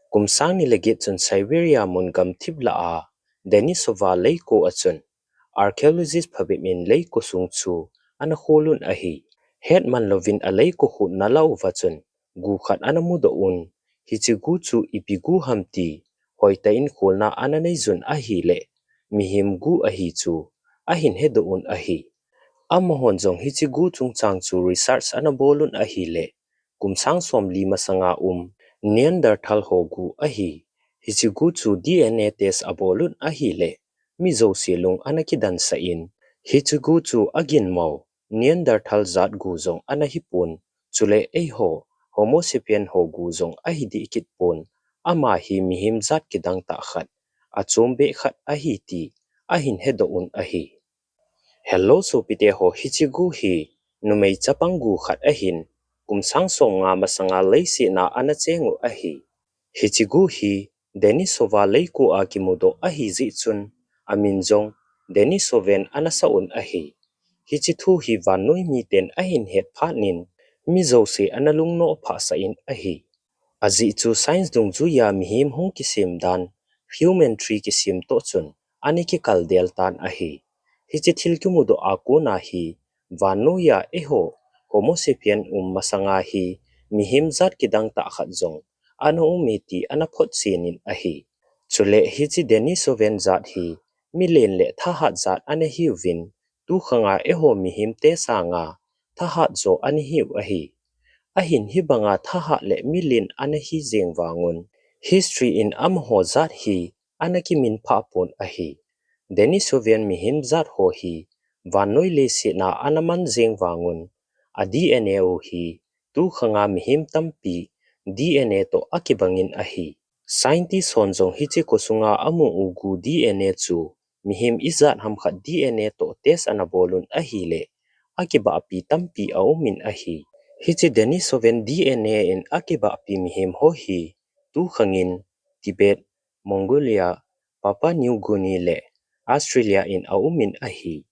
Kumsang ni legit chun Siberia mun gam thibla a Denisova leiko achun archaeologist phabimin leiko sungchu ana holun ahi hetman lovin a leiko hu nalau wachun gu khat ana mudo un hichigu chu ipigu hamti hoita in kholna ana nei jun ahi le mihim gu ahi chu ahin hedo un ahi amahon jong hichigu chungchang chu research ana bolun ahi le kumsang som lima sanga Neanderthal hogu ahi hichigu chu DNA test abolun ahi le mizo silung anakidan sa in hichigu chu agin mau Neanderthal zat gu zong anahipun chule eho Homo sapien hogu zong ahi di ikit pun ama hi mihim zat kidang ta khat achombe khat ahi ti ahin hedo un ahi hello so pite ho hichigu hi numei chapangu khat ahin kumsang som nga masanga leisi na anachengu ahi hichigu hi Denisova leiku akimudo ahi zi chun aminjong Denisoven anasaun ahi hichithu hi vanoi mi ten ahin het phanin mizo se analung no pha sa in ahi azi chu science dung chu ya mihim hung kisim dan human tree kisim to chun aniki kal deltan ahi hichithil kumudo akuna hi vanoya eho Homo sapien masanga hi mihim zat kidang ta khat zong ano umiti anaphot sinin ahi chule hichi Denisovan zat hi milen le thahat zat ane hiwin tu khanga eho mihim te sanga thahat zo ane hiw ahi ahin hibanga thahat le milin ane hi jengwangun history in amho zat hi anakimin pha pon ahi Denisovan mihim zat ho hi vanoi le si na anaman jengwangun a DNA o hi tu khanga mihim tampi DNA to akibangin ahi scientist honjong hichi kosunga amu ugu DNA chu mihim izat hamkhat DNA to test anabolun ahi le akiba api tampi aumin ahi hichi Denisovan DNA in akiba api mihim ho hi tu khangin Tibet Mongolia Papua New Guinea le Australia in aumin ahi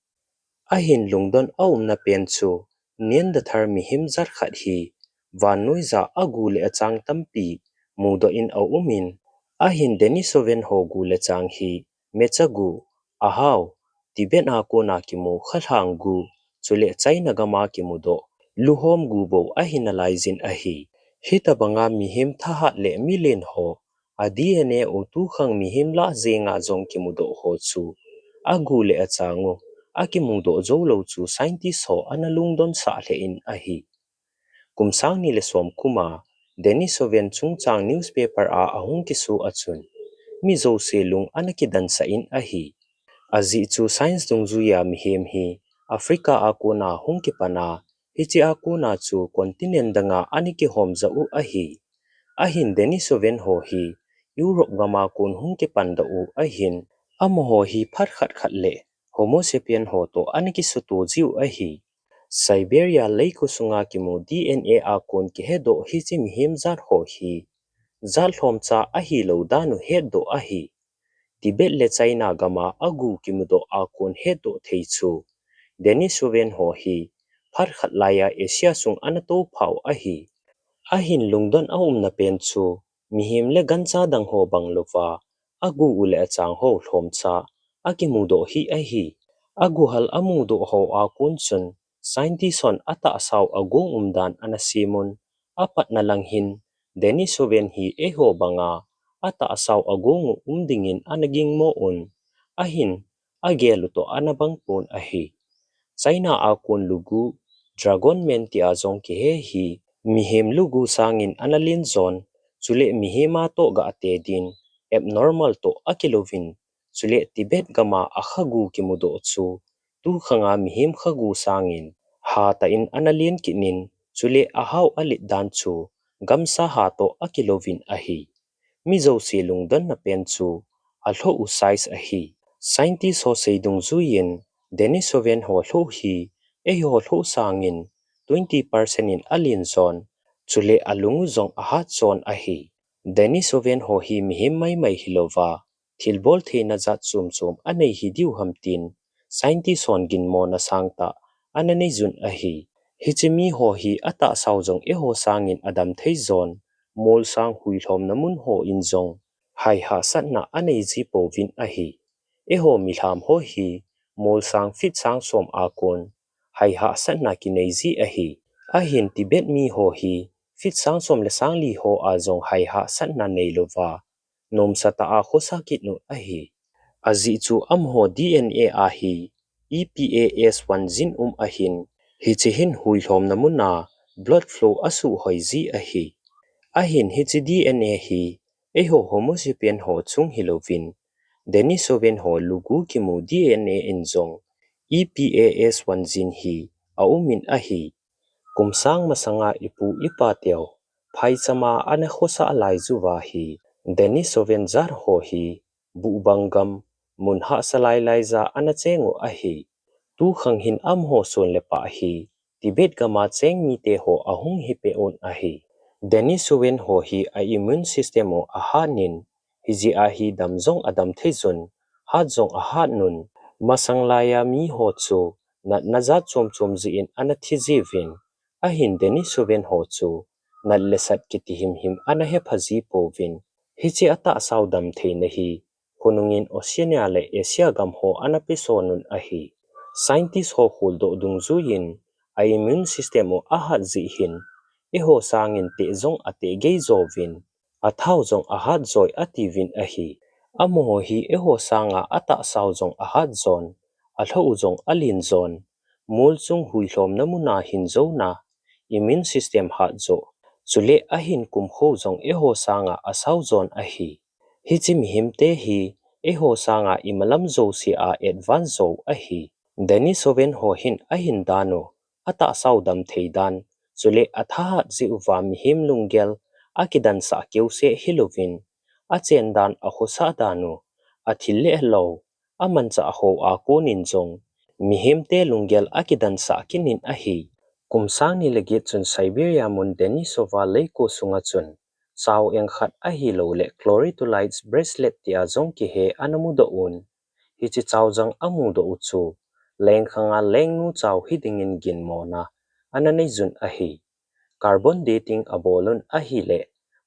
ahin lungdon aum na pen chu Neanderthal mihim zat khat hi vanoiza agule achang tampi mudo in aumin ahin Denisovan hogu le chang hi mechagu ahaw Tibet ako na kimu khathang gu chule China gama kimudo luhom gu bo ahinalaizin ahi hitabanga mihim thahat le milen ho a DNA o tu khang mihim la zenga jong kimudo ho chu agule achangu akimudo zolo chu scientist ho analungdon sa le in ahi kumsang ni le som kuma Denisovan chungchang newspaper a ahung kisu achun mizo selung anakidan sa in ahi azi chu science dungzu ya mihim hi Africa akona hungkipana hichi akona chu continent danga aniki homza u ahi ahin Denisovan ho hi Europe gama kun hungkipan da u ahin amoho hi phat khat khat le Homo sapien ho to aniki sutu jiu ahi Siberia leiko sunga kimu DNA akon ki hedo hichi mihim zat ho hi zal homcha ahi lo danu hedo ahi Tibet le China gama agu kimudo akon hedo theichu Denisovan ho hi phat khat laya Asia sung anato phau ahi ahin lungdon aum na pen chu mihim le gancha dang ho banglova agu ule achang ho homcha akimudo hi ahi agu hal amudo ho akon chun scientist on ata saw agong umdan anasimun apat na lang hin Denisovan hi eho banga ata asaw agong umdingin anaging moon ahin ageluto anabang pon ahi China akon lugu dragon men ti azong ki he hi mihim lugu sangin analin zon chule mihima to ga ate din abnormal to akilovin chule Tibet gama akhagu kimudo chu tu khanga mihim khagu sangin ha ta in analin kinin chule ahaw alit dan chu gamsa ha to akilovin ahi mizo silung dan na pen chu alho u size ahi scientist ho seidung zuyin Denisovan ho lo hi eho lo sangin 20% in alien zone chule alungu zong ahat zone ahi Denisovan ho hi mihim mai hilova thilbol theina zat chum anei hi diu hamtin scientist on gin mo na sangta anane jun ahi hichimi ho hi ata saujong eho sangin adam thei zone mol sang hui hlom namun ho in zong hai ha sat na anei ji po vin a hi e ho mi hlam ho hi mol sang fit sang som a kon hai ha sat na ki nei ji a hi a hin tibet mi ho hi fit sang som le sang li ho a zong hai ha sat na nei lova nom sata a khosa kit nu a hi azi chu am ho DNA a hi EPAS1 zin a hin hi chi hin hui hlom namuna blood flow asu hoi zi a hi hi chi DNA hi e ho homo sapien ho chung hilovin Denisovan ho lugu ki mu DNA in zong EPAS1 zin hi a umin a hi kumsang masanga ipu ipa teo phai chama ane khosa alai zuwa hi Denisovan zar ho hi bu bangam mun ha salai lai za ana chengo a hi tu khang hin am ho son le pa hi tibet gama cheng mi te ho ahung hi pe on a hi Denisovan ho hi a immune system o a hanin hiji a hi damzong adam thezon ha zong a ha nun masanglaya mi ho chu nat naza chom chom zi in ana thizivin a hin Denisovan ho chu nat lesat kiti him ana he phaji povin hiji ata saudam theina hi hunungin Oceania le Asia gam ho ana pe sonun a hi scientist ho khul do dung zu yin a immune system o a ha zi hin e ho sangin te zong ate gei zovin a thau zong a hat zoi ativin a hi amo hi e ho sanga ata sau zong a hat zon a thau zong alin zon mul chung hui hlom namuna hin zo na immune system hat zo chule a hin kum ho zong e ho sanga a sau zon a hi hi chim him te hi e ho sanga imalam zo si a advance zo a hi Denisovan ho hin a hin dano ata sau dam theidan chule atha zi uwa mi him lungel akidan sa keu se hilovin a chen dan a khosa danu a thille lo aman cha ho a konin jong mi him te lungel akidan sa kinin a hi kumsang ni legi chun Siberia mun Denisova leiko sunga chun chaw eng khat a hi lo le chloritolytes bracelet tia zong ki he anamu do un hi chi chaw jang amu do uchu leng khanga leng nu chaw hidingin gin mona ananei jun a hi carbon dating abolon a hi le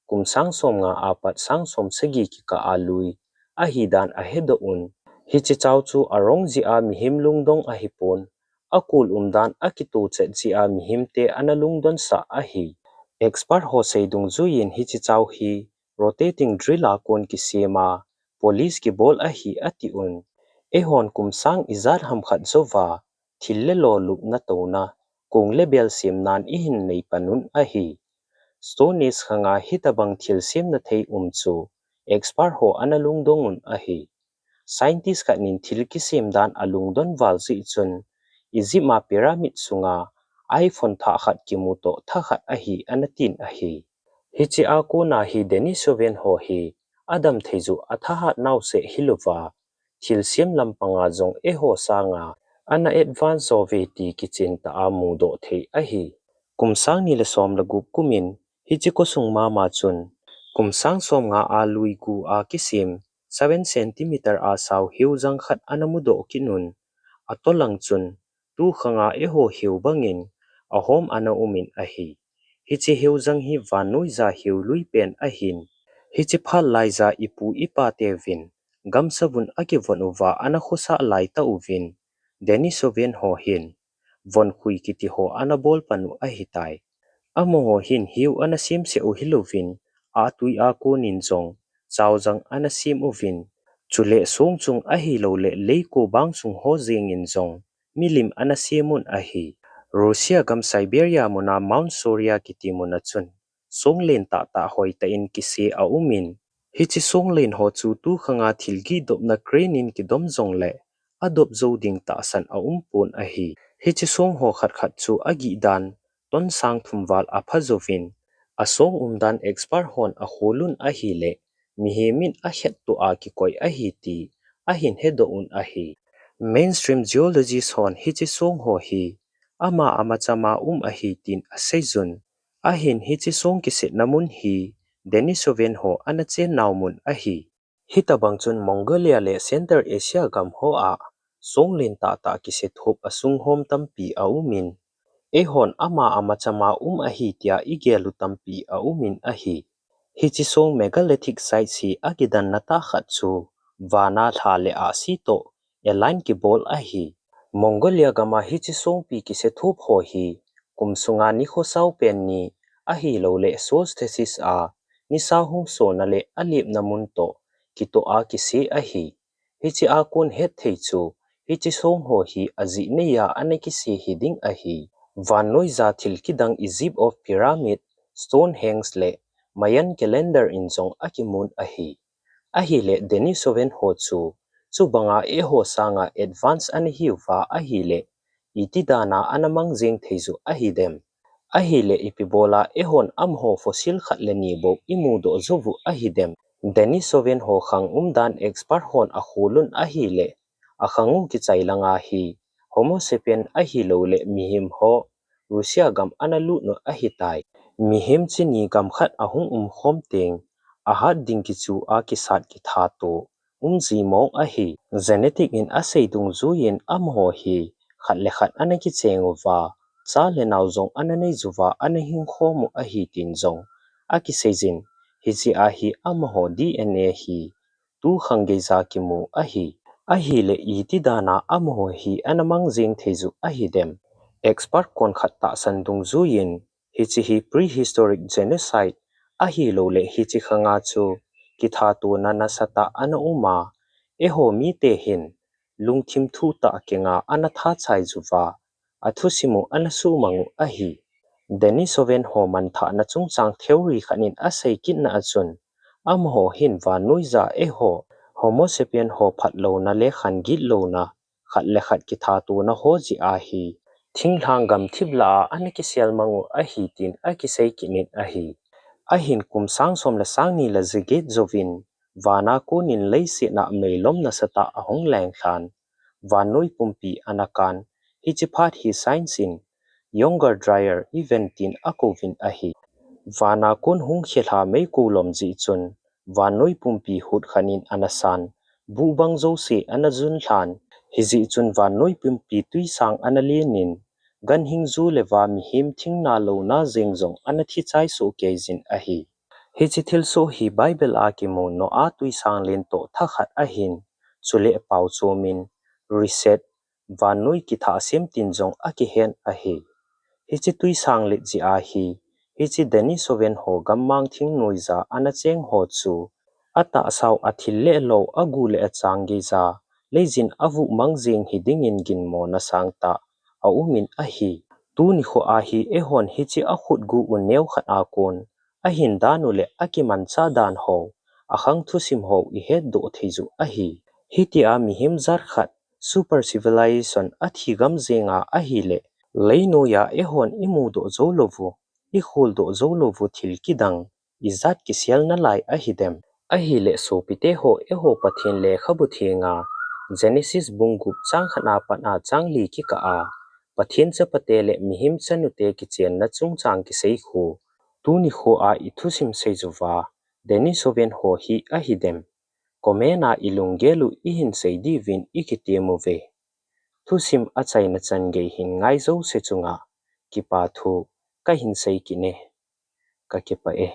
kumsang som nga apat sang som segi ki ka alui a hi dan a hedo un hi chi chaw chu arong ji a mi him lungdong a hi pon akul umdan akitu che ji a mi him te analung don sa a hi expert ho seidung zuin hi chi chaw hi rotating drill a kon ki sema police ki bol a hi ati un e hon kumsang izar ham khat zowa thille lo lup na to na kung lebel sim nan i hin nei panun a hi stonis khanga hitabang thil sim na thei chu expert ho analung dongun a hi scientist ka nin thil ki sim dan alung don wal zi chun izima pyramid sunga iphone tha khat ki mu to tha khat a hi anatin a hi hi chi a ko na hi Denisovan ho hi adam theju atha hat nau se hilova thil sim lampanga jong e ho sanga ana advance soveti kitchen ta amu do thei a hi kumsang ni le som la gup kumin hi chi ko sung ma chun kumsang som nga a lui ku a kisim 7 cm a saw hiu jang khat anamu do kinun atolang chun tu khanga e ho hiu bangin a hom ana umin a hi hi chi hiu jang hi vanui za hiu lui pen a hin hi chi phal lai za ipu ipa te vin gam sabun ake vonuwa ana khosa lai ta uvin Denisovan ho hin von khui kiti ho ana bol panu a hitai amo ho hin hiu ana sim se o hilovin a tui a ko nin jong chawjang ana sim ovin chule song chung a hi lo le leiko bang chung ho jing in jong milim ana simun a hi Russia gam Siberia mona Mount Soria kiti mona chun songlen ta hoi ta in ki se a umin hi chi songlen ho chu tu khanga thilgi dop na krenin ki dom jong le adop zo ding ta san a pon a hi chi song ho khat khat chu agi dan ton sang thumwal a phazovin a song dan expert hon a holun a hi le mi hemin a het to a ki koi a hi ti a hin hedo un a hi mainstream geologist hon hi chi song ho hi ama chama a hi tin a seizun a hin hi chi song ki se namun hi Denisovan ho ana che naumun a hi hitabang chun Mongolia le Central Asia gam ho a songlen ta ki se thop asung hom tampi a umin e hon ama chama a hi tia igelu tampi a umin a hi hi chi song megalithic site si agidan nata khat chu wana tha le a si to align ki bol a hi Mongolia gama hi chi song pi ki se thup ho hi kumsunga ni kho sau pen ni a hi lo le solstices a ni sa hung so na le alip na mun to ki to a ki se a hi chi a kun het thei chu hi chi song ho hi azi ne ya ane ki se hi ding a hi van noi za thil ki dang Egypt of pyramid Stonehenge le Mayan calendar in zong akimun a hi le Denisovan ho chu banga e ho sanga advance an hi wa a hi le itidana anamang jing theizu a hi dem a hi le ipibola e hon am ho fossil khat le ni bo imu do zovu a hi dem Denisovan ho khang dan expert hon a khulun a hi le a khangu ki chailanga hi homo sapien a hi lo le mihim ho Russia gam analu no a hi tai mihim chini gam khat ahung khom teng a hat ding ki chu a ki sat ki tha to ji mo a hi genetic in a seidung zu yin am ho hi khat le khat ana ki cheng wa cha le naw zong ana nei zuwa ana hing khom a hi tin zong a ki sejin hi chi a hi am ho DNA hi tu khange za ki mu a hi le I ti dana am ho hi anamang jing theju a hi dem expert kon khat ta san dung zu yin hi chi hi prehistoric genocide a hi lo le hi chi khanga chu ki tha tu na na sata ana uma e ho mi te hin lungthim thu ta kenga ana tha chai zuwa athu simu ana su mangu a hi Denisovan ho man tha na chung chang theory khanin a sei kin na achun am ho hin wa noiza e ho homo sapien ho phat lo na le khan gi lo na khat le khat ki tha tu na ho ji a hi thing hlang gam thibla an ki sel mangu a hi tin a ki sei kinin a hi a hin kum sang som la sang ni la ziget zovin wana kunin leisi na meilom na sata ahong lang khan vanoi pumpi anakan hi chi phat hi science in younger dryer eventin akovin a hi wana kun hung khelha mei kulom ji chun vanoi pumpi hut khanin anasan bu bang zo se anajun hlan hi ji chun vanoi pumpi tui sang analenin gan hing zu lewa mi him thing na lo na jeng jong anathi chai so ke jin a hi chi thil so hi bible a ki mo no a tui sang len to tha khat a hin chule pau chomin reset vanoi ki tha sem tin jong a ki hen a hi chi tui sang le ji a hi chi Denisovan ho gammang thing noiza ana cheng ho chu ata saw athil le lo agu le achang ge za lejin avu mangjing hi dingin gin mo na sangta a umin a hi tu ni kho a hi e hon hi chi a khut gu u neu khat a kon a hin danu le aki man cha dan ho a khang thu sim ho I he do theiju a hi ti a mi him zar khat super civilization a thi gam zenga a hi le leino ya e hon imu do zo lovu I khul do zo lovu thil ki dang izat ki sial na lai a hi dem a hi le so pite ho e ho pathin le khabu thinga Genesis bungup chang khana pana chang li ki ka a pathin cha patele mihim chanu te ki chen na chung chang ki sei khu tu ni kho a I thu sim sei zuwa Denisovan ho hi a hi dem komena ilungelu I hin sei di vin I ki te mu ve thu sim a chai na chan ge hin ngai zo se chunga ki pa thu ka hin sei ki ne ka ke pa e